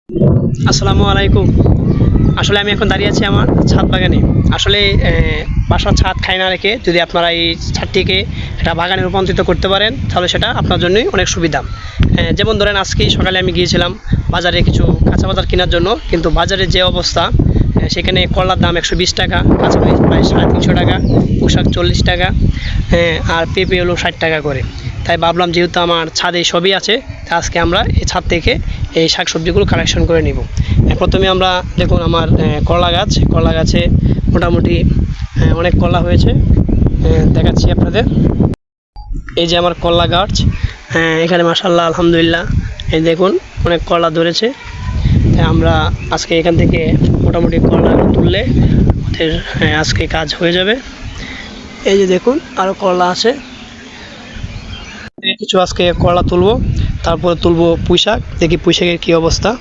আসসালামু আলাইকুম। আসলে আমি এখন দাঁড়িয়ে আছি আমার ছাদ বাগানে। আসলে বাসার ছাদ খায় না রেখে যদি আপনারা এই ছাদটিকে একটা বাগানে রূপান্তরিত করতে পারেন তাহলে সেটা আপনার জন্যই অনেক সুবিধা। যেমন ধরেন আজকেই সকালে আমি গিয়েছিলাম বাজারে কিছু কাঁচা বাজার কেনার জন্য, কিন্তু বাজারে যে অবস্থা সেখানে করলার দাম 120 টাকা, কাঁচামরিচ প্রায় 350 টাকা, পোশাক 40 টাকা, আর পেঁপে হলো 60 টাকা করে। তাই ভাবলাম যেহেতু আমার ছাদে সবই আছে, আজকে আমরা এই ছাদ থেকে এই শাকসবজিগুলো কালেকশন করে নিব। প্রথমে আমরা দেখুন আমার করলা গাছে মোটামুটি অনেক করলা হয়েছে, দেখাচ্ছি আপনাদের। এই যে আমার করলা গাছ, এখানে মাশাআল্লাহ আলহামদুলিল্লাহ এই দেখুন অনেক করলা ধরেছে। তাই আমরা আজকে এখান থেকে মোটামুটি করলা তুললে ওদের আজকে কাজ হয়ে যাবে। এই যে দেখুন আরও করলা আছে, কিছু আজকে করলা তুলবো, তারপরে তুলবো পুঁইশাক, দেখি পুঁইশাকের কী অবস্থা।